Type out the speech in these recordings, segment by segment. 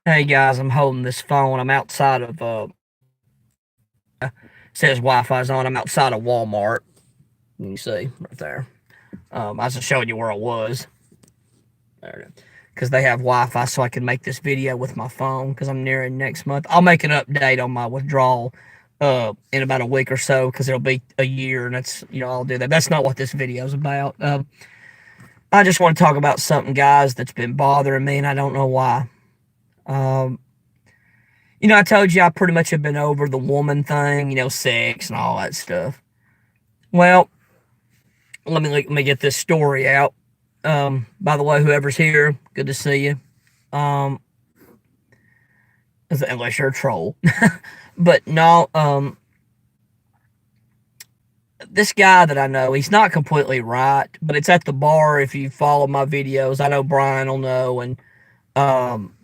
Hey guys, I'm holding this phone. I'm outside of says Wi-Fi's on. I'm outside of Walmart. You see right there. I was just showing you where I was. There, because they have Wi-Fi, so I can make this video with my phone. Because I'm nearing next month. I'll make an update on my withdrawal in about a week or so. Because it'll be a year, and I'll do that. That's not what this video is about. I just want to talk about something, guys, that's been bothering me, and I don't know why. Um, I told you I pretty much have been over the woman thing, sex and all that stuff. Well, let me get this story out. By the way, whoever's here, good to see you. Um, unless you're a troll, but no. This guy that I know, he's not completely right, but it's at the bar. If you follow my videos, I know Brian will know, and um,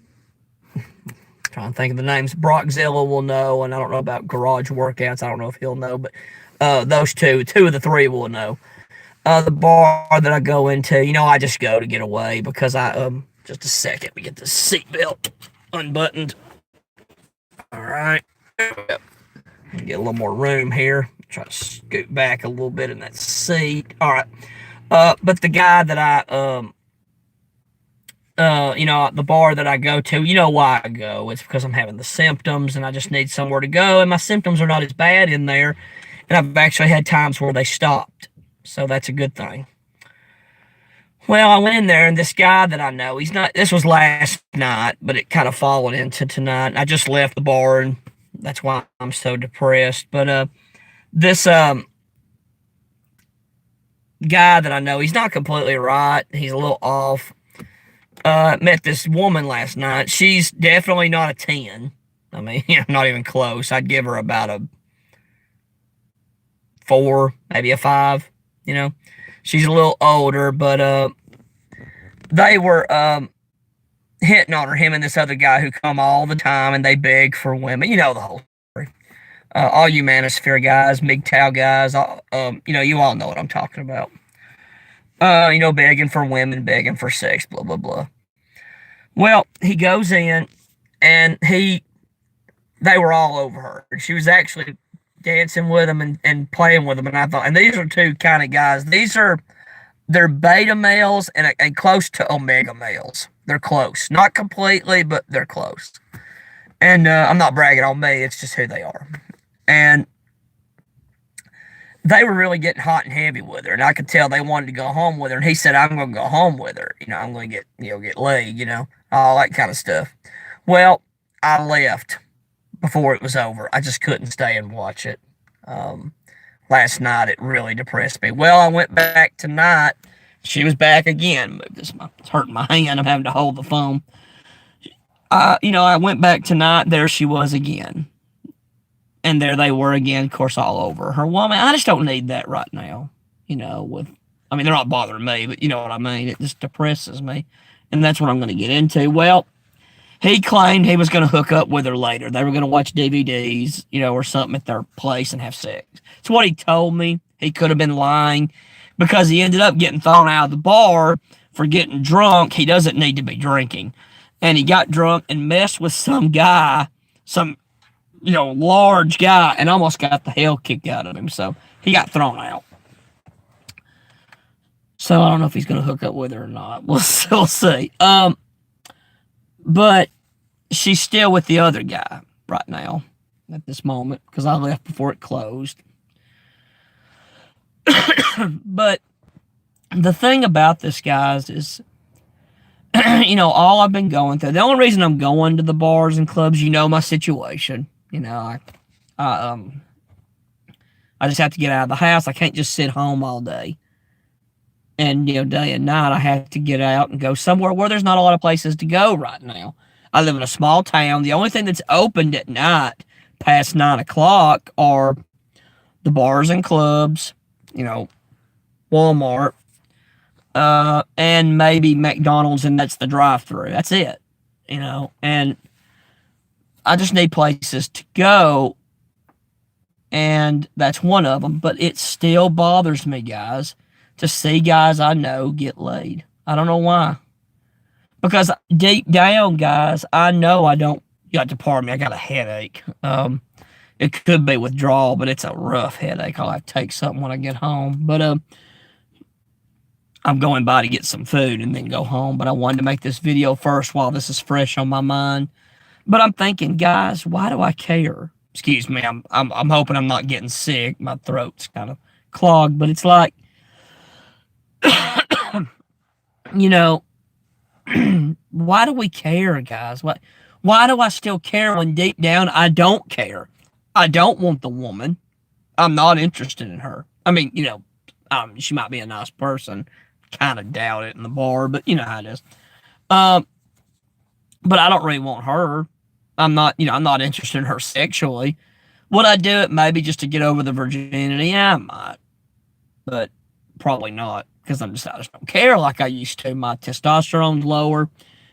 trying to think of the names. Brockzilla will know, and I don't know about Garage Workouts. I don't know if he'll know, but those two of the three will know. The bar that I go into, I just go to get away because just a second, we get the seatbelt unbuttoned. All right, get a little more room here. Try to scoot back a little bit in that seat. All right, but the guy that the bar that I go to, you know why I go. It's because I'm having the symptoms and I just need somewhere to go. And my symptoms are not as bad in there. And I've actually had times where they stopped. So that's a good thing. Well, I went in there and this guy that I know, this was last night, but it kind of followed into tonight. And I just left the bar and that's why I'm so depressed. But this guy that I know, he's not completely right. He's a little off. Met this woman last night. She's definitely not a 10. I mean, not even close. I'd give her about a 4, maybe a 5, She's a little older, but they were hitting on her, him and this other guy who come all the time, and they beg for women. You know the whole story. All you Manosphere guys, MGTOW guys, you all know what I'm talking about. Begging for women, begging for sex, blah, blah, blah. Well, he goes in, and they were all over her. She was actually dancing with him and playing with him, and I thought, and these are two kind of guys. They're beta males and close to omega males. They're close. Not completely, but they're close. And I'm not bragging on me, it's just who they are. And they were really getting hot and heavy with her, and I could tell they wanted to go home with her. And he said, "I'm going to go home with her. I'm going to get laid. All that kind of stuff." Well, I left before it was over. I just couldn't stay and watch it. Last night it really depressed me. Well, I went back tonight. She was back again. It's hurting my hand. I'm having to hold the phone. I went back tonight. There she was again. And there they were again, of course, all over her woman. I just don't need that right now. They're not bothering me, but you know what I mean. It just depresses me. And that's what I'm going to get into. Well, he claimed he was going to hook up with her later. They were going to watch DVDs, or something at their place and have sex. It's what he told me. He could have been lying because he ended up getting thrown out of the bar for getting drunk. He doesn't need to be drinking. And he got drunk and messed with some guy, some large guy, and almost got the hell kicked out of him. So he got thrown out. So I don't know if he's going to hook up with her or not. We'll see. But she's still with the other guy right now at this moment because I left before it closed. But the thing about this, guys, is, all I've been going through. The only reason I'm going to the bars and clubs, my situation. I just have to get out of the house. I can't just sit home all day. And, day and night, I have to get out and go somewhere where there's not a lot of places to go right now. I live in a small town. The only thing that's opened at night past 9 o'clock are the bars and clubs, Walmart, and maybe McDonald's, and that's the drive-thru. That's it, and I just need places to go, and that's one of them. But it still bothers me, guys, to see guys I know get laid. I don't know why. Because deep down, guys, I know I don't. You got to pardon me. I got a headache. It could be withdrawal, but it's a rough headache. I'll have to take something when I get home. But I'm going by to get some food and then go home. But I wanted to make this video first while this is fresh on my mind. But I'm thinking, guys, why do I care? Excuse me. I'm hoping I'm not getting sick. My throat's kind of clogged. But it's like, you know, why do we care, guys? Why do I still care when deep down I don't care? I don't want the woman. I'm not interested in her. I mean, she might be a nice person. Kind of doubt it in the bar, but you know how it is. But I don't really want her. I'm not interested in her sexually. Would I do it maybe just to get over the virginity? Yeah, I might. But probably not, because I just don't care like I used to. My testosterone's lower,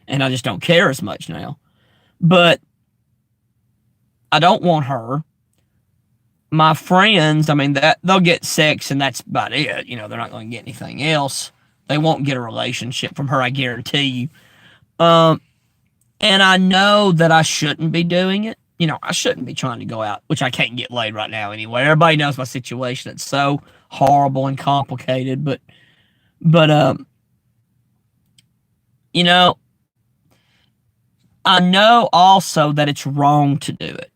and I just don't care as much now. But I don't want her. My friends, I mean, that they'll get sex and that's about it. They're not going to get anything else. They won't get a relationship from her, I guarantee you. And I know that I shouldn't be doing it. I shouldn't be trying to go out, which I can't get laid right now anyway. Everybody knows my situation. It's so horrible and complicated, but I know also that it's wrong to do it.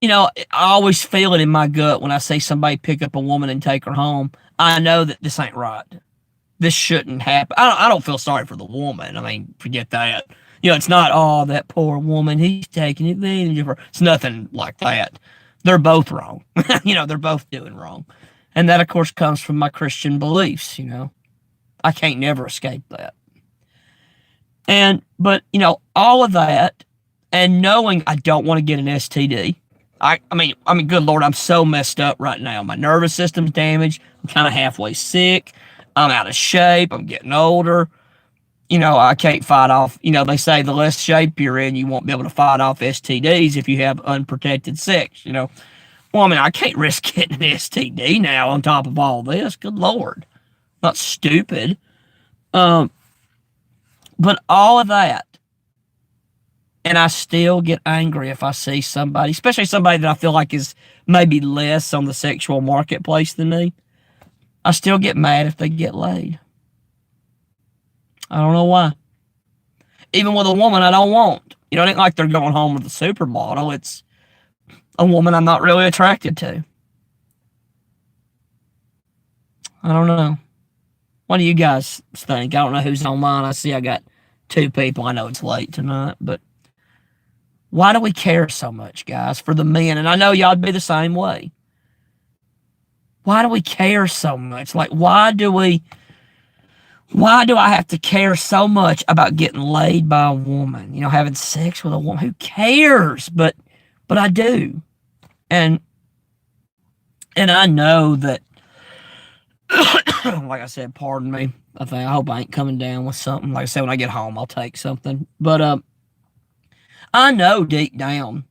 I always feel it in my gut when I see somebody pick up a woman and take her home. I know that this ain't right. This shouldn't happen. I don't feel sorry for the woman. I mean, forget that. It's not, oh, that poor woman, he's taking advantage of her. It's nothing like that. They're both wrong. They're both doing wrong. And that, of course, comes from my Christian beliefs, I can't never escape that. But all of that, and knowing I don't want to get an STD. I mean, good Lord, I'm so messed up right now. My nervous system's damaged. I'm kind of halfway sick. I'm out of shape. I'm getting older. I can't fight off. They say the less shape you're in, you won't be able to fight off STDs if you have unprotected sex. Well, I mean, I can't risk getting an STD now on top of all this. Good Lord. Not stupid. But all of that, and I still get angry if I see somebody, especially somebody that I feel like is maybe less on the sexual marketplace than me. I still get mad if they get laid. I don't know why. Even with a woman I don't want. It ain't like they're going home with a supermodel. It's a woman I'm not really attracted to. I don't know. What do you guys think? I don't know who's online. I see I got 2 people. I know it's late tonight, but why do we care so much, guys, for the men? And I know y'all'd be the same way. Why do we care so much? Like, why do I have to care so much about getting laid by a woman? Having sex with a woman. Who cares? But I do. And I know that, like I said, pardon me. I hope I ain't coming down with something. Like I said, when I get home, I'll take something. But I know deep down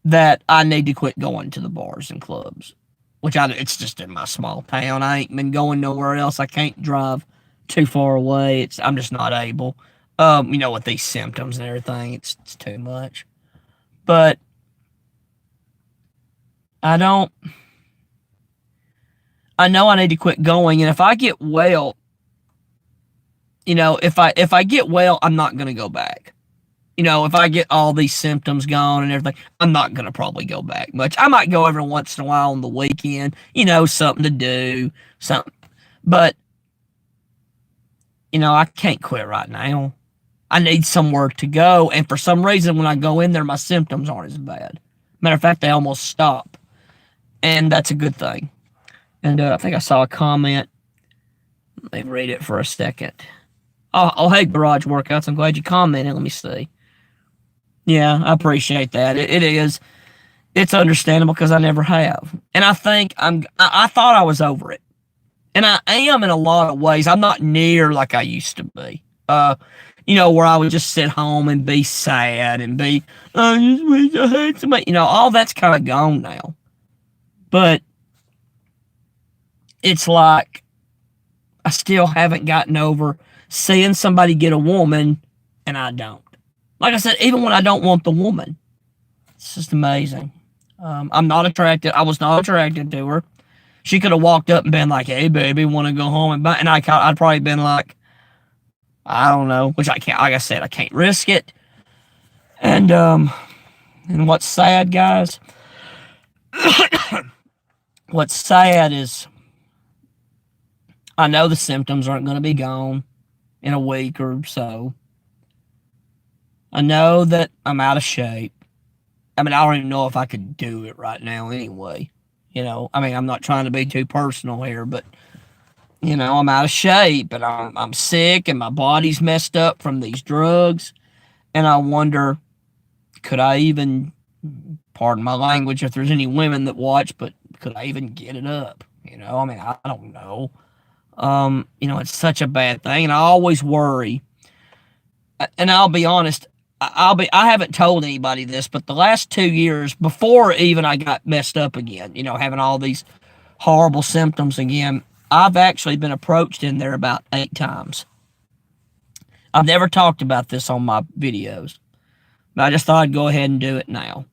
that I need to quit going to the bars and clubs, which it's just in my small town. I ain't been going nowhere else. I can't drive too far away. I'm just not able. With these symptoms and everything, it's too much. But I know I need to quit going, and if I get well, if I get well, I'm not gonna go back. If I get all these symptoms gone and everything, I'm not going to probably go back much. I might go every once in a while on the weekend, something to do, something. But, I can't quit right now. I need somewhere to go. And for some reason, when I go in there, my symptoms aren't as bad. Matter of fact, they almost stop. And that's a good thing. And I think I saw a comment. Let me read it for a second. Oh, hey, Garage Workouts. I'm glad you commented. Let me see. Yeah, I appreciate that. It is. It's understandable because I never have. And I think I thought I was over it. And I am in a lot of ways. I'm not near like I used to be. Where I would just sit home and be sad and be, I just wish I had somebody. All that's kind of gone now. But it's like I still haven't gotten over seeing somebody get a woman and I don't. Like I said, even when I don't want the woman, it's just amazing. I'm not attracted. I was not attracted to her. She could have walked up and been like, "Hey, baby, want to go home?" And I'd probably been like, I don't know, which I can't. Like I said, I can't risk it. And what's sad, guys? What's sad is I know the symptoms aren't going to be gone in a week or so. I know that I'm out of shape. I mean, I don't even know if I could do it right now anyway. I mean, I'm not trying to be too personal here, but, I'm out of shape and I'm sick and my body's messed up from these drugs. And I wonder, could I even, pardon my language if there's any women that watch, but could I even get it up? I mean, I don't know. It's such a bad thing. And I always worry. And I'll be honest, I haven't told anybody this, but the last 2 years before even I got messed up again, having all these horrible symptoms again, I've actually been approached in there about 8 times. I've never talked about this on my videos, but I just thought I'd go ahead and do it now.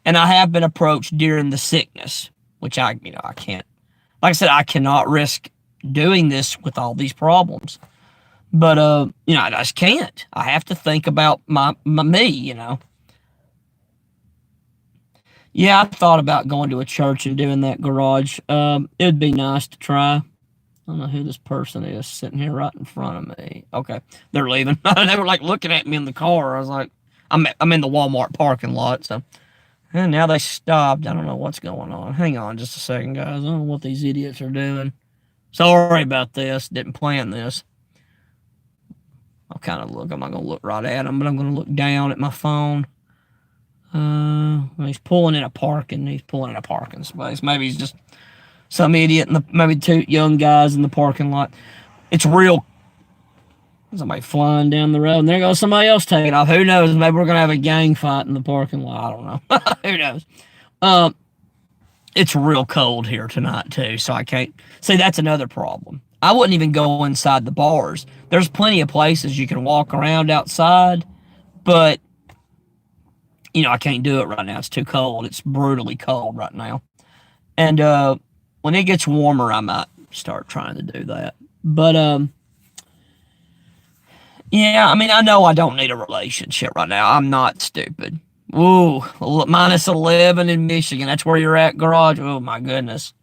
And I have been approached during the sickness, which I can't, like I said, I cannot risk doing this with all these problems. But, I just can't. I have to think about me. Yeah, I thought about going to a church and doing that garage. It'd be nice to try. I don't know who this person is sitting here right in front of me. Okay, they're leaving. They were like looking at me in the car. I was like, I'm in the Walmart parking lot. So, and now they stopped. I don't know what's going on. Hang on just a second, guys. I don't know what these idiots are doing. Sorry about this. Didn't plan this. I'll kind of look. I'm not going to look right at him, but I'm going to look down at my phone. He's pulling in a parking space. Maybe he's just some idiot, maybe 2 young guys in the parking lot. It's real. Somebody flying down the road, and there goes somebody else taking off. Who knows? Maybe we're going to have a gang fight in the parking lot. I don't know. Who knows? It's real cold here tonight, too, so I can't. See, that's another problem. I wouldn't even go inside the bars. There's plenty of places you can walk around outside, but, I can't do it right now. It's too cold. It's brutally cold right now. And when it gets warmer, I might start trying to do that. But, yeah, I mean, I know I don't need a relationship right now. I'm not stupid. Ooh, minus 11 in Michigan. That's where you're at, garage. Oh, my goodness.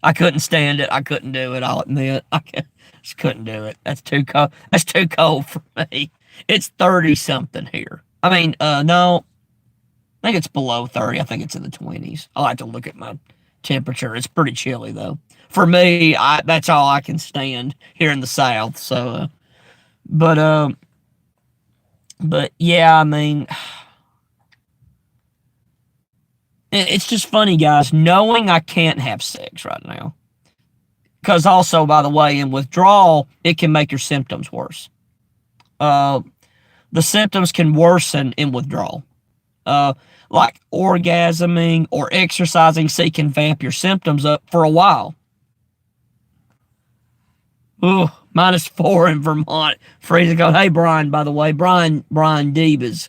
I couldn't stand it. I couldn't do it. I'll admit. Just couldn't do it. That's too cold. That's too cold for me. It's 30-something here. I mean, no. I think it's below 30. I think it's in the 20s. I'll have to look at my temperature. It's pretty chilly, though. For me, that's all I can stand here in the South. So, but yeah, I mean, it's just funny, guys, knowing I can't have sex right now. Because also, by the way, in withdrawal, it can make your symptoms worse. The symptoms can worsen in withdrawal. Like orgasming or exercising, so you can vamp your symptoms up for a while. Ooh, -4 in Vermont. Freezing cold. Hey, Brian, by the way, Brian Deeb is,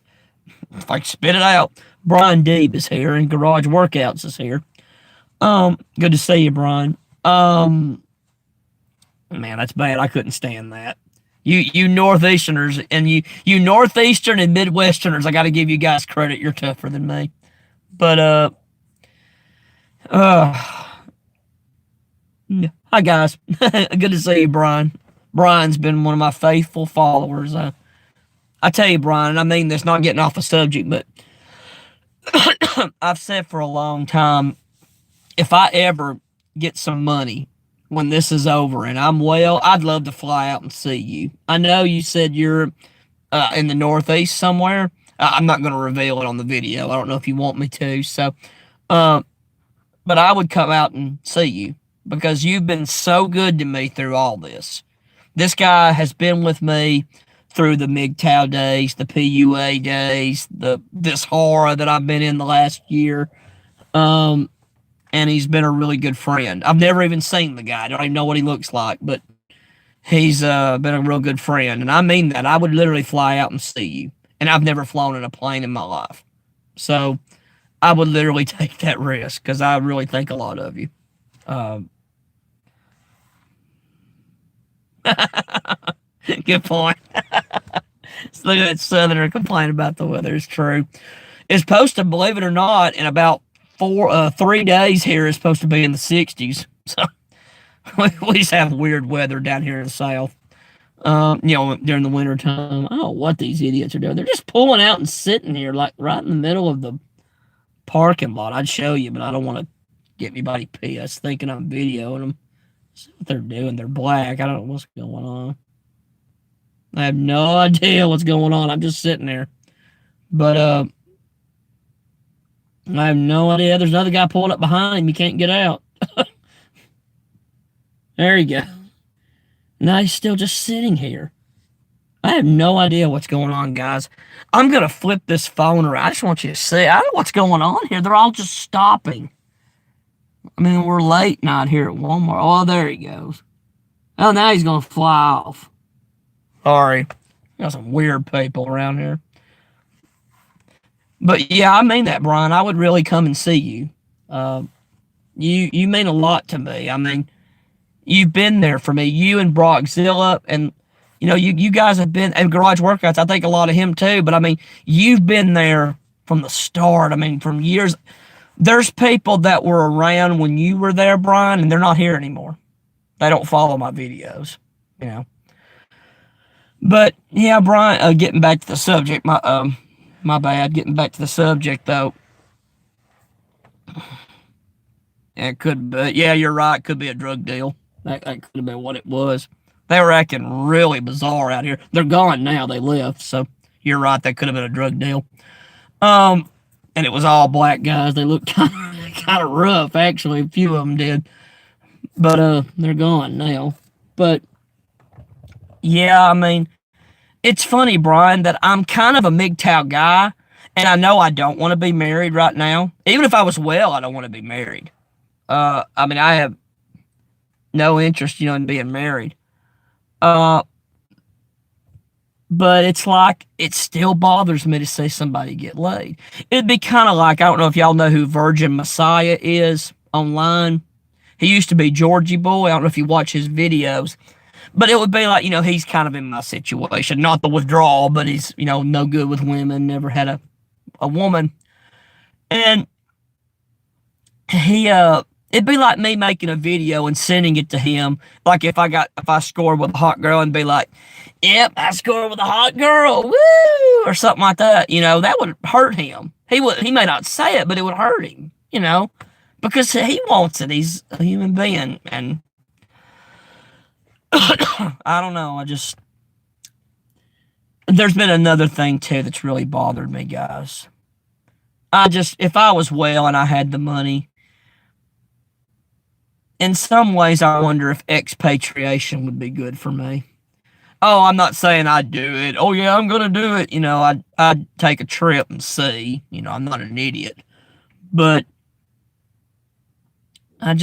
if I can spit it out, Brian Deeb is here, and Garage Workouts is here. Good to see you, Brian. Man, that's bad. I couldn't stand that. You Northeasterners and you Northeastern and Midwesterners, I got to give you guys credit. You're tougher than me. But hi guys. Good to see you, Brian. Brian's been one of my faithful followers. I tell you, Brian, and I mean this, not getting off the subject, but I've said for a long time, if I ever get some money when this is over and I'm well, I'd love to fly out and see you. I know you said you're in the Northeast somewhere. I'm not going to reveal it on the video. I don't know if you want me to. So, but I would come out and see you because you've been so good to me through all this. This guy has been with me through the MGTOW days, the PUA days, this horror that I've been in the last year. And he's been a really good friend. I've never even seen the guy. I don't even know what he looks like, but He's been a real good friend, and I mean that. I would literally fly out and see you, and I've never flown in a plane in my life, so I would literally take that risk because I really think a lot of you. Um, Good point. Look at that southerner complaining about the weather. It's true. It's supposed to, believe it or not, in about 3 days here, it's supposed to be in the 60s. So we just have weird weather down here in the south. During the winter time. I don't know what these idiots are doing. They're just pulling out and sitting here, like right in the middle of the parking lot. I'd show you, but I don't want to get anybody pissed thinking I'm videoing them. See what they're doing. They're black. I don't know what's going on. I have no idea what's going on. I'm just sitting there. But I have no idea. There's another guy pulling up behind him. He can't get out. There you go. Now he's still just sitting here. I have no idea what's going on, guys. I'm going to flip this phone around. I just want you to see. I don't know what's going on here. They're all just stopping. I mean, we're late night here at Walmart. Oh, there he goes. Oh, now he's going to fly off. Sorry. Got some weird people around here. But yeah, I mean that, Brian. I would really come and see you. You mean a lot to me. I mean, you've been there for me. You and Brockzilla, and you guys have been at Garage Workouts. I think a lot of him too. But I mean, you've been there from the start. I mean, from years. There's people that were around when you were there, Brian, and they're not here anymore. They don't follow my videos, you know. But yeah, Brian. Getting back to the subject. My bad. Getting back to the subject though. It could be. Yeah, you're right. Could be a drug deal. That could have been what it was. They were acting really bizarre out here. They're gone now. They left. So you're right. That could have been a drug deal. And it was all black guys. They looked kind of rough, actually. A few of them did. But they're gone now. But yeah, I mean, it's funny, Brian, that I'm kind of a MGTOW guy, and I know I don't want to be married right now. Even if I was well, I don't want to be married. I mean, I have no interest, in being married. Uh, but it's like it still bothers me to see somebody get laid. It'd be kind of like, I don't know if y'all know who Virgin Messiah is online. He used to be Georgie Boy. I don't know if you watch his videos, but it would be like, he's kind of in my situation. Not the withdrawal, but he's, no good with women, never had a woman. And it'd be like me making a video and sending it to him. Like if I scored with a hot girl and be like, yep, I scored with a hot girl, woo, or something like that. That would hurt him. He may not say it, but it would hurt him, because he wants it. He's a human being. And I don't know. There's been another thing too that's really bothered me, guys. If I was well and I had the money, in some ways, I wonder if expatriation would be good for me. Oh, I'm not saying I'd do it. Oh, yeah, I'm going to do it. I'd take a trip and see. I'm not an idiot. But I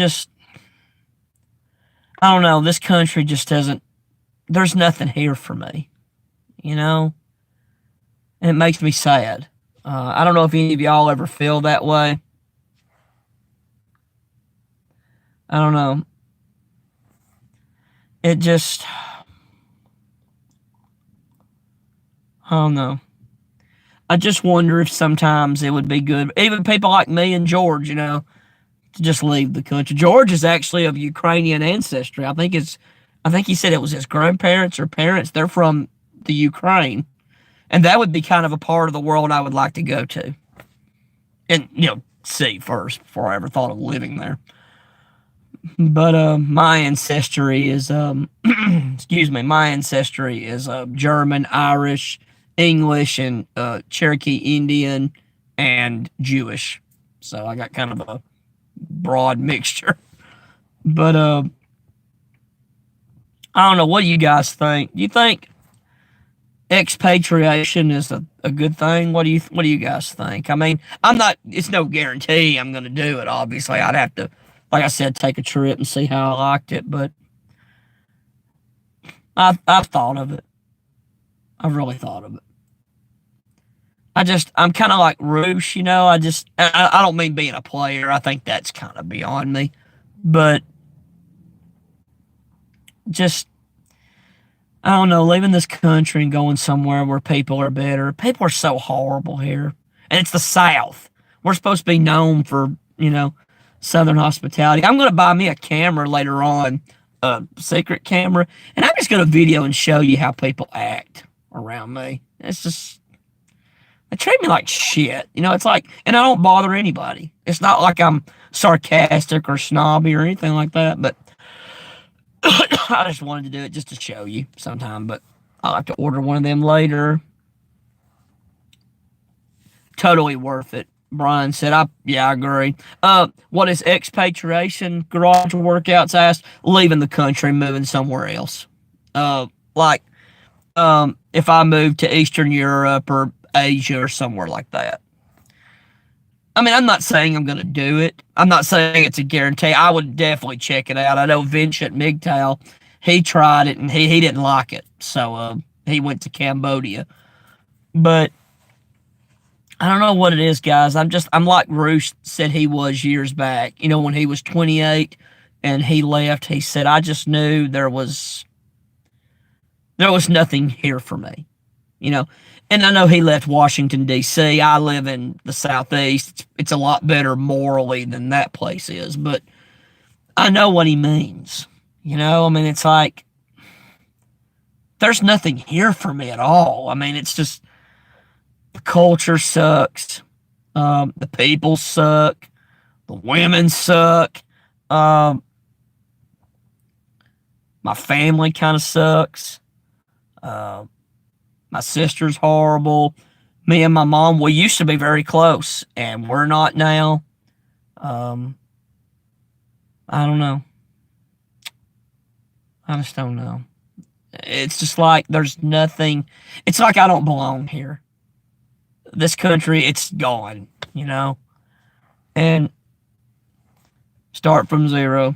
don't know. This country just doesn't, there's nothing here for me, and it makes me sad. I don't know if any of y'all ever feel that way. I don't know. It just, I don't know. I just wonder if sometimes it would be good, even people like me and George, to just leave the country. George is actually of Ukrainian ancestry. I think he said it was his grandparents or parents. They're from the Ukraine, and that would be kind of a part of the world I would like to go to, and see first before I ever thought of living there. But my ancestry is excuse me, my ancestry is German, Irish, English, and Cherokee Indian and Jewish. So I got kind of a broad mixture. But I don't know. What do you guys think? Do you think expatriation is a good thing? What do you guys think? I mean, it's no guarantee I'm going to do it. Obviously, I'd have to, like I said, take a trip and see how I liked it. But I've thought of it. I've really thought of it. I'm kind of like Roosh, you know. I don't mean being a player. I think that's kind of beyond me. But just, I don't know, leaving this country and going somewhere where people are better. People are so horrible here. And it's the South. We're supposed to be known for, Southern hospitality. I'm going to buy me a camera later on, a secret camera, and I'm just going to video and show you how people act around me. It's just, they treat me like shit. It's like, and I don't bother anybody. It's not like I'm sarcastic or snobby or anything like that, but I just wanted to do it just to show you sometime, but I'll have to order one of them later. Totally worth it. Brian said, I agree. What is expatriation? Garage workouts asked. Leaving the country, moving somewhere else. Like, if I move to Eastern Europe or Asia or somewhere like that. I mean, I'm not saying I'm going to do it. I'm not saying it's a guarantee. I would definitely check it out. I know Vincent MGTOW, he tried it and he didn't like it. So he went to Cambodia. But I don't know what it is, guys. I'm like Roosh said he was years back. When he was 28 and he left, he said, I just knew there was nothing here for me. And I know he left Washington, D.C. I live in the Southeast. It's a lot better morally than that place is, but I know what he means. I mean, it's like, there's nothing here for me at all. I mean, it's just, the culture sucks. The people suck. The women suck. My family kind of sucks. My sister's horrible. Me and my mom, we used to be very close, and we're not now. I don't know. I just don't know. It's just like there's nothing. It's like I don't belong here. This country, it's gone, and start from zero.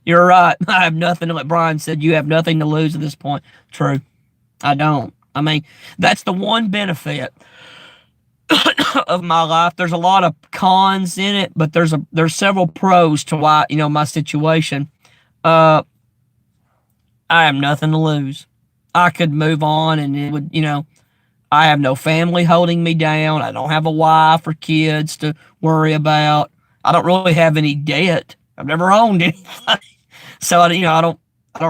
You're right. I have nothing to, like Brian said, you have nothing to lose at this point. True. I don't. I mean, that's the one benefit of my life. There's a lot of cons in it, but there's several pros to why, my situation. I have nothing to lose. I could move on and it would, I have no family holding me down. I don't have a wife or kids to worry about. I don't really have any debt. I've never owned anything. So, I don't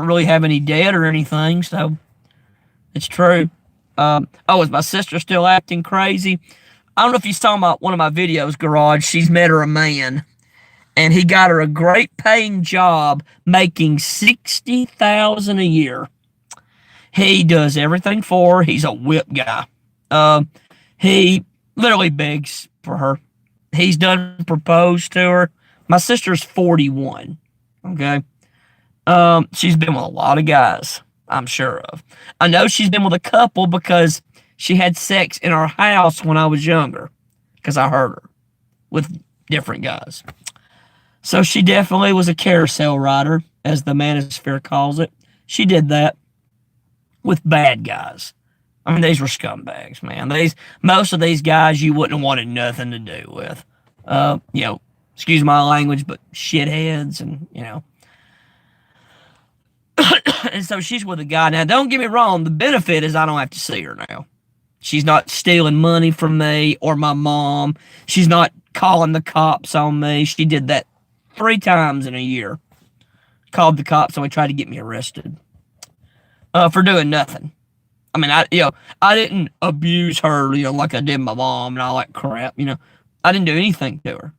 really have any debt or anything. So, it's true. Is my sister still acting crazy? I don't know if you saw one of my videos, Garage. She's met her a man, and he got her a great paying job, making $60,000 a year. He does everything for her. He's a whip guy. He literally begs for her. He's done proposed to her. My sister's 41. Okay. She's been with a lot of guys, I'm sure of. I know she's been with a couple because she had sex in our house when I was younger, because I heard her with different guys. So she definitely was a carousel rider, as the manosphere calls it. She did that with bad guys. I mean, these were scumbags, man. Most of these guys you wouldn't have wanted nothing to do with. Excuse my language, but shitheads and, and so she's with a guy. Now, don't get me wrong. The benefit is I don't have to see her now. She's not stealing money from me or my mom. She's not calling the cops on me. She did that 3 times in a year. Called the cops and tried to get me arrested for doing nothing. I mean, I didn't abuse her, like I did my mom and all that crap. I didn't do anything to her.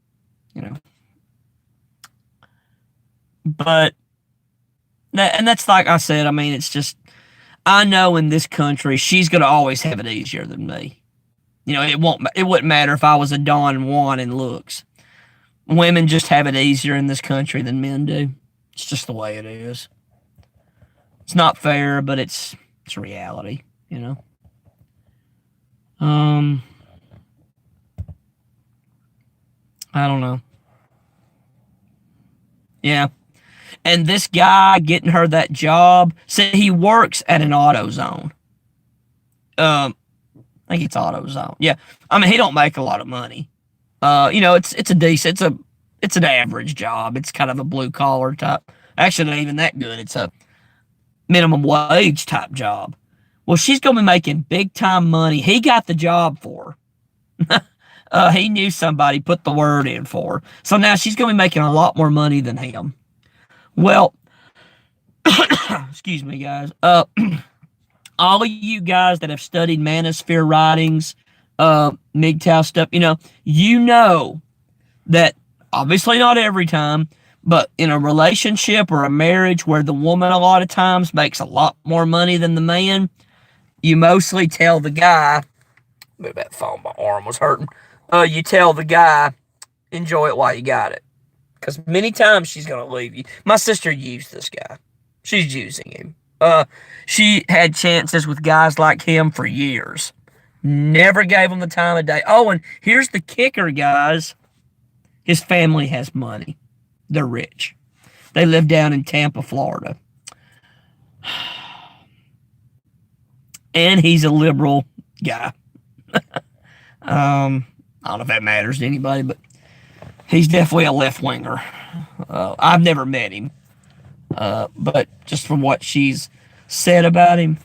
But that's like I said. I mean, it's just, I know in this country she's gonna always have it easier than me. It wouldn't matter if I was a Don Juan in looks. Women just have it easier in this country than men do. It's just the way it is. It's not fair, but it's reality, I don't know. Yeah. And this guy getting her that job, said he works at an AutoZone. I think it's AutoZone. Yeah, I mean he don't make a lot of money. It's a decent, it's an average job. It's kind of a blue collar type. Actually, not even that good. It's a minimum wage type job. Well, she's gonna be making big time money. He got the job for her. He knew somebody, put the word in for her. So now she's gonna be making a lot more money than him. Well, excuse me, guys. All of you guys that have studied manosphere writings, MGTOW stuff, you know that obviously not every time, but in a relationship or a marriage where the woman a lot of times makes a lot more money than the man, you mostly tell the guy, move that phone, my arm was hurting. You tell the guy, enjoy it while you got it. Because many times she's going to leave you. My sister used this guy. She's using him. She had chances with guys like him for years. Never gave him the time of day. Oh, and here's the kicker, guys. His family has money. They're rich. They live down in Tampa, Florida. And he's a liberal guy. I don't know if that matters to anybody, but he's definitely a left-winger. I've never met him. But just from what she's said about him,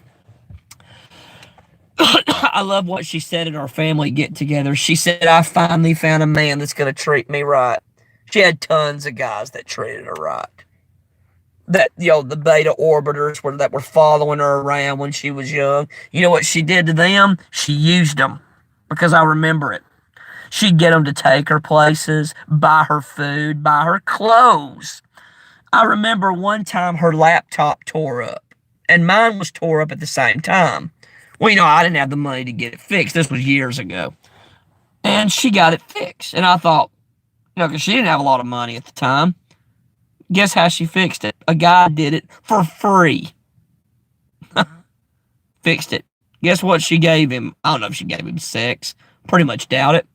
I love what she said at our family get-together. She said, I finally found a man that's going to treat me right. She had tons of guys that treated her right. That, the beta orbiters that were following her around when she was young. You know what she did to them? She used them. Because I remember it. She'd get them to take her places, buy her food, buy her clothes. I remember one time her laptop tore up. And mine was tore up at the same time. Well, I didn't have the money to get it fixed. This was years ago. And she got it fixed. And I thought, because she didn't have a lot of money at the time. Guess how she fixed it? A guy did it for free. Fixed it. Guess what she gave him? I don't know if she gave him sex. Pretty much doubt it.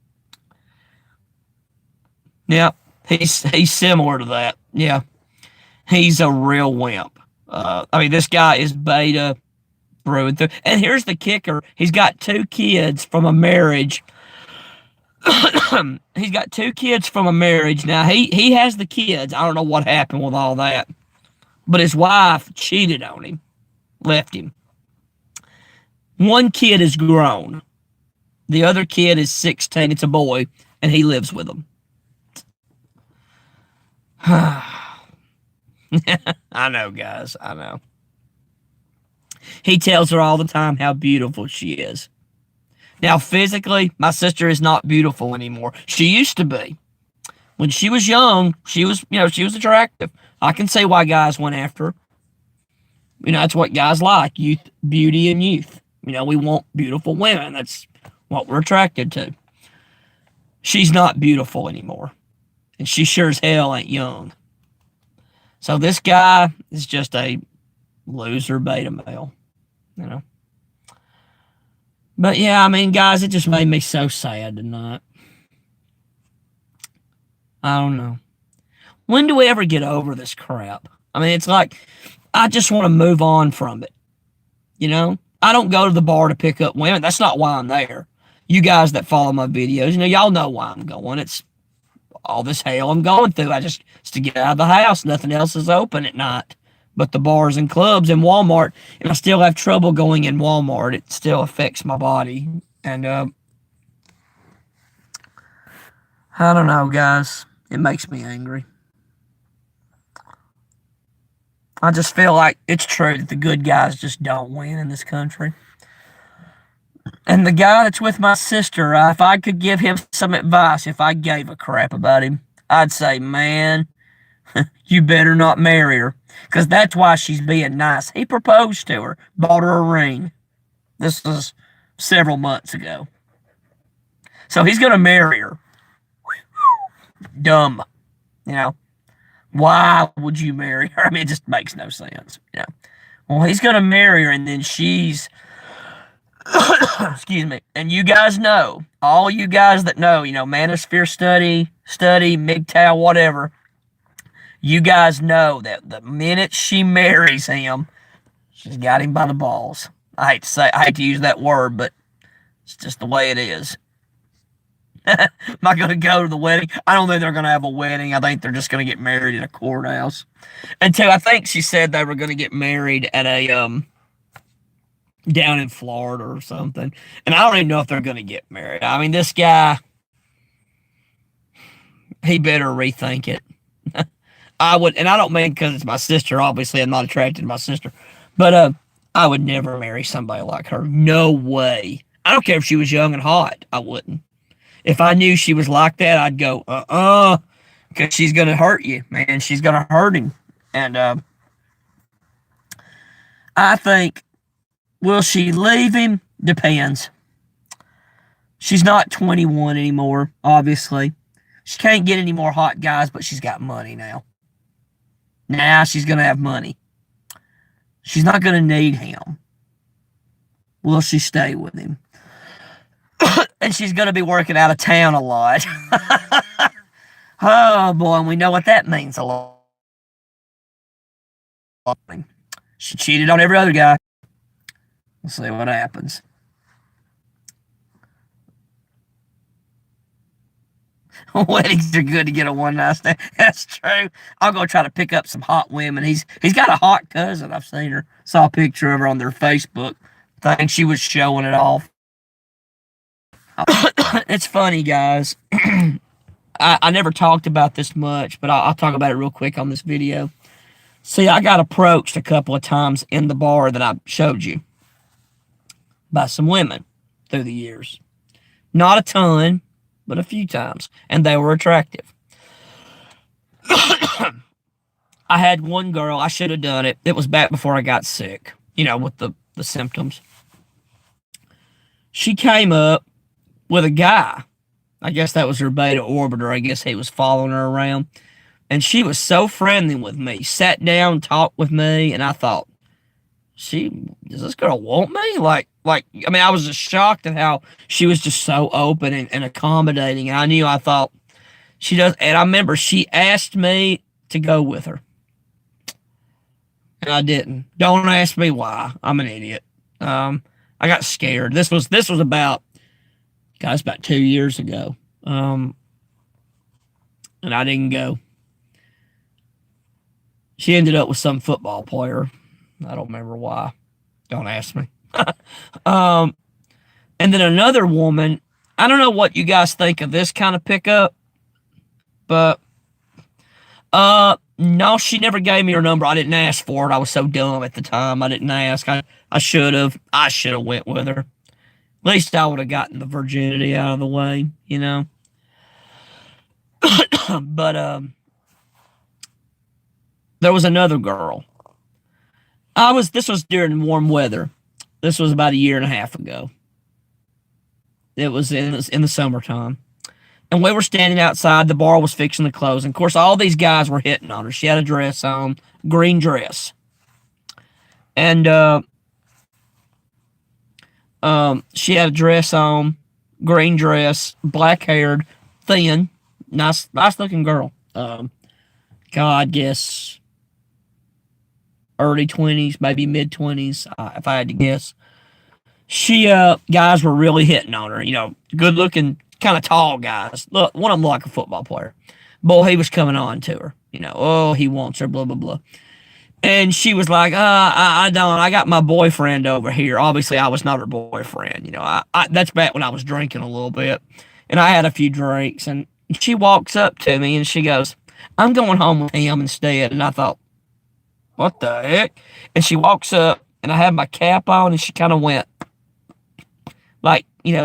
Yeah, he's similar to that. Yeah. He's a real wimp. This guy is beta through and through. And here's the kicker. He's got 2 kids from a marriage. He's got 2 kids from a marriage. Now, he has the kids. I don't know what happened with all that. But his wife cheated on him. Left him. One kid is grown. The other kid is 16. It's a boy. And he lives with them. I know, guys. I know. He tells her all the time how beautiful she is. Now, physically, my sister is not beautiful anymore. She used to be. When she was young, she was attractive. I can see why guys went after her. That's what guys like. Youth, beauty, and youth. We want beautiful women. That's what we're attracted to. She's not beautiful anymore. And she sure as hell ain't young. So this guy is just a loser beta male. But yeah, guys, it just made me so sad tonight. I don't know. When do we ever get over this crap? It's like, I just want to move on from it. I don't go to the bar to pick up women. That's not why I'm there. You guys that follow my videos, y'all know why I'm going. It's all this hell I'm going through. It's to get out of the house. Nothing else is open at night but the bars and clubs and Walmart. And I still have trouble going in Walmart. It still affects my body. And I don't know, guys. It makes me angry. I just feel like it's true that the good guys just don't win in this country. And the guy that's with my sister, if I could give him some advice, if I gave a crap about him, I'd say, man, you better not marry her. Because that's why she's being nice. He proposed to her, bought her a ring. This was several months ago. So he's going to marry her. Dumb. Why would you marry her? It just makes no sense. Well, he's going to marry her, and then she's... excuse me. And you guys know, all you guys that know, manosphere study, MGTOW, whatever, You guys know that the minute she marries him, she's got him by the balls. I hate to use that word, but it's just the way it is. Am I going to go to the wedding? I don't think they're going to have a wedding. I think they're just going to get married in a courthouse. Until I think she said they were going to get married at a down in Florida or something. And I don't even know if they're going to get married. I mean, this guy, he better rethink it. I would, and I don't mean because it's my sister. Obviously, I'm not attracted to my sister, but I would never marry somebody like her. No way. I don't care if she was young and hot. I wouldn't. If I knew she was like that, I'd go, because she's gonna hurt you, man. She's gonna hurt him, and I think, will she leave him? Depends. She's not 21 anymore, obviously. She can't get any more hot guys, but she's got money now. Now she's gonna have money. She's not gonna need him. Will she stay with him? And she's gonna be working out of town a lot. Oh boy, and we know what that means a lot. She cheated on every other guy. We'll see what happens. Weddings are good to get a one night stand. That's true. I'm gonna try to pick up some hot women. He's got a hot cousin. I've seen her. Saw a picture of her on their Facebook thing. She was showing it off. It's funny, guys. I never talked about this much, but I'll talk about it real quick on this video. See, I got approached a couple of times in the bar that I showed you by some women through the years. Not a ton, but a few times, and they were attractive. I had one girl, I should have done it. It was back before I got sick, with the symptoms. She came up with a guy. I guess that was her beta orbiter. I guess he was following her around. And she was so friendly with me, sat down, talked with me, and I thought, does this girl want me? I was just shocked at how she was just so open and accommodating. And I thought, she does. And I remember she asked me to go with her. And I didn't. Don't ask me why. I'm an idiot. I got scared. This was about, guys, about 2 years ago. And I didn't go. She ended up with some football player. I don't remember why. Don't ask me. And then another woman, I don't know what you guys think of this kind of pickup, but no, she never gave me her number. I didn't ask for it. I was so dumb at the time. I didn't ask. I should have. I should have went with her. At least I would have gotten the virginity out of the way, But there was another girl. This was during warm weather. This was about a year and a half ago. It was in the summertime. And we were standing outside. The bar was fixing to close. And of course, all these guys were hitting on her. She had a dress on, green dress. And she had a dress on, green dress, black haired, thin, nice looking girl. God, I guess early 20s, maybe mid 20s, if I had to guess. She, guys were really hitting on her, good looking, kind of tall guys. Look, one of them looked like a football player. Boy, he was coming on to her, he wants her, blah, blah, blah. And she was like, I don't, I got my boyfriend over here. Obviously, I was not her boyfriend, that's back when I was drinking a little bit. And I had a few drinks, and she walks up to me, and she goes, I'm going home with him instead. And I thought, what the heck? And she walks up, and I had my cap on, and she kind of went,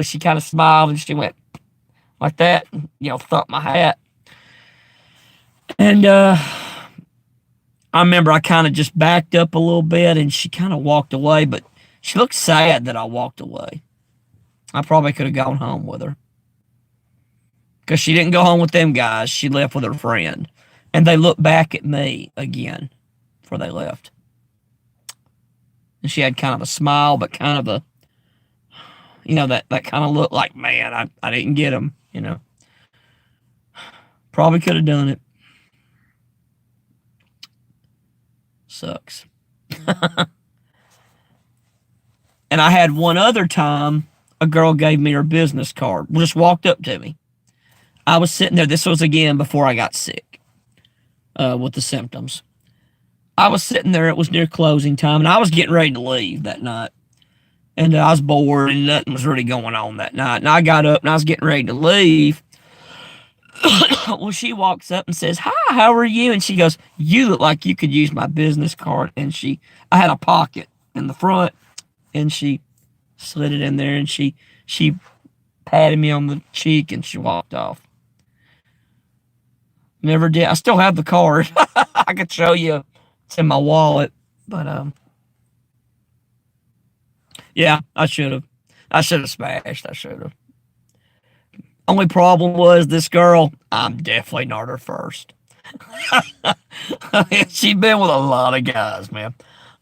she kind of smiled, and she went like that, thumped my hat. And I remember I kind of just backed up a little bit, and she kind of walked away, but she looked sad that I walked away. I probably could have gone home with her. Because she didn't go home with them guys. She left with her friend. And they looked back at me again before they left. And she had kind of a smile, but kind of a, that kind of look like, man, I didn't get him, Probably could have done it. Sucks. And I had one other time a girl gave me her business card. Just walked up to me. I was sitting there. This was again before I got sick with the symptoms. I was sitting there. It was near closing time, and I was getting ready to leave that night. And I was bored, and nothing was really going on that night. And I got up, and I was getting ready to leave. Well, she walks up and says, "Hi, how are you?" And she goes, "You look like you could use my business card." And I had a pocket in the front, and she slid it in there, and she patted me on the cheek, and she walked off. Never did. I still have the card. I could show you. It's in my wallet, but yeah, I should have. I should have smashed. I should have. Only problem was this girl. I'm definitely not her first. She's been with a lot of guys, man.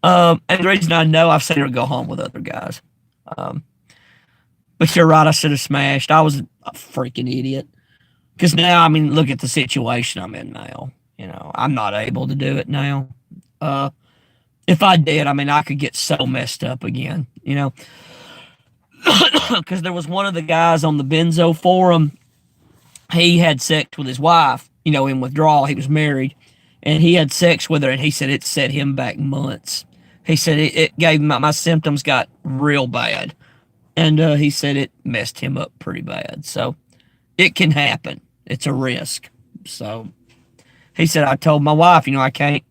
And the reason I know, I've seen her go home with other guys. But you're right. I should have smashed. I was a freaking idiot. Because now, I mean, look at the situation I'm in now. You know, I'm not able to do it now. If I did, I mean, I could get so messed up again. You know, because there was one of the guys on the Benzo forum. He had sex with his wife, you know, in withdrawal. He was married, and he had sex with her, and he said it set him back months. He said it gave my symptoms got real bad, and he said it messed him up pretty bad. So it can happen. It's a risk. So he said, I told my wife, you know, I can't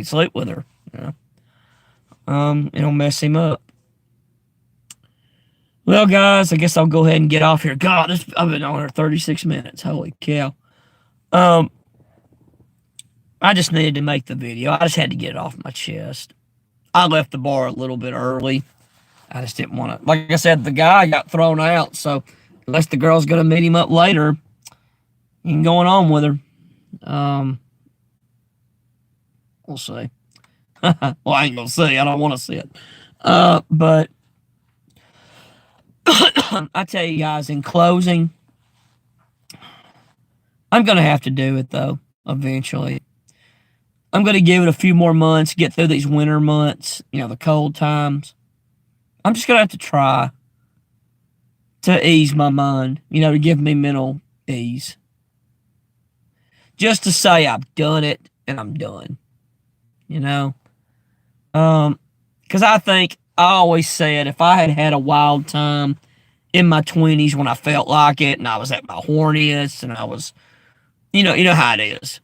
sleep with her. You know, it'll mess him up. Well, guys, I guess I'll go ahead and get off here. God, I've been on here 36 minutes. Holy cow. I just needed to make the video. I just had to get it off my chest. I left the bar a little bit early. I just didn't want to. Like I said, the guy got thrown out, so unless the girl's going to meet him up later, he ain't going on with her. We'll see. Well, I ain't going to see. I don't want to see it. But I tell you guys, in closing, I'm going to have to do it, though, eventually. I'm going to give it a few more months, get through these winter months, you know, the cold times. I'm just going to have to try to ease my mind, you know, to give me mental ease. Just to say I've done it and I'm done, you know. Because I think I always said if I had had a wild time in my 20s when I felt like it and I was at my horniest and I was, you know how it is.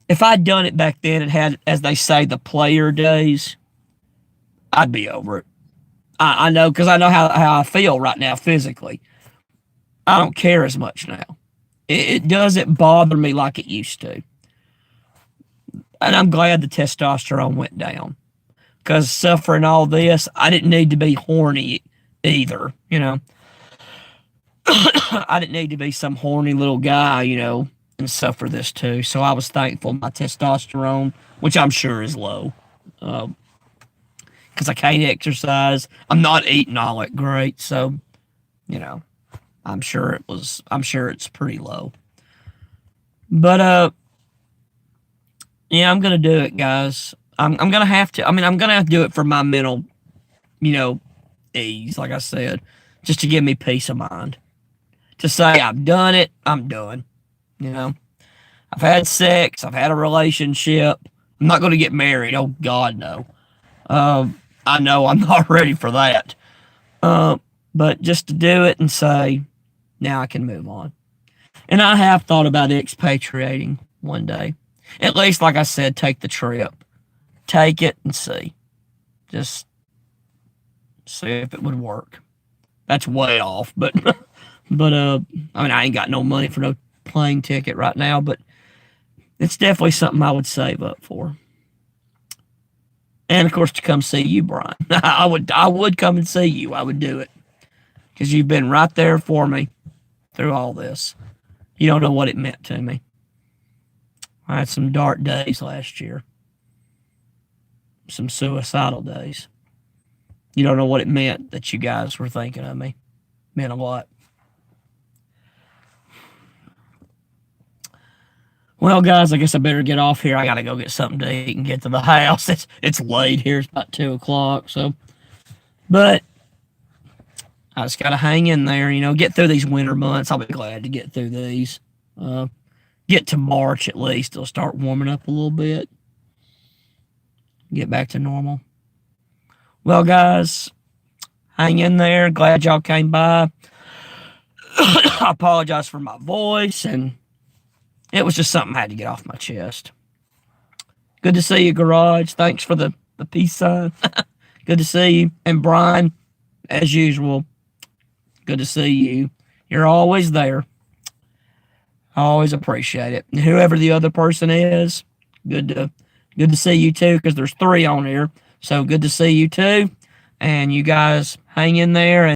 If I'd done it back then and had, as they say, the player days, I'd be over it. I know, because I know how I feel right now physically. I don't care as much now. It doesn't bother me like it used to. And I'm glad the testosterone went down. Because suffering all this, I didn't need to be horny either, you know. I didn't need to be some horny little guy, you know, and suffer this too. So I was thankful my testosterone, which I'm sure is low, because I can't exercise. I'm not eating all that great, so you know, I'm sure it's pretty low. But yeah, I'm gonna do it, guys. I'm gonna have to. I mean, I'm gonna have to do it for my mental, you know, ease. Like I said, just to give me peace of mind. To say I've done it, I'm done. You know, I've had sex, I've had a relationship. I'm not going to get married. Oh God, no. I know I'm not ready for that. But just to do it and say, now I can move on. And I have thought about expatriating one day. At least, like I said, take the trip. Take it and see. Just see if it would work. That's way off, but I mean, I ain't got no money for no plane ticket right now, but it's definitely something I would save up for. And of course, to come see you, Brian. I would come and see you. I would do it because you've been right there for me through all this. You don't know what it meant to me. I had some dark days last year, some suicidal days. You don't know what it meant that you guys were thinking of me. It meant a lot. Well, guys, I guess I better get off here. I gotta go get something to eat and get to the house. It's late here. It's about 2 o'clock. So, but I just gotta hang in there. Get through these winter months. I'll be glad to get through these. Get to March at least. It'll start warming up a little bit. Get back to normal. Well, guys, hang in there. Glad y'all came by. I apologize for my voice, and it was just something I had to get off my chest. Good to see you, Garage. Thanks for the peace sign. Good to see you. And Brian, as usual, good to see you. You're always there. I always appreciate it. And whoever the other person is, good to see you too, because there's 3 on here. So good to see you too. And you guys hang in there.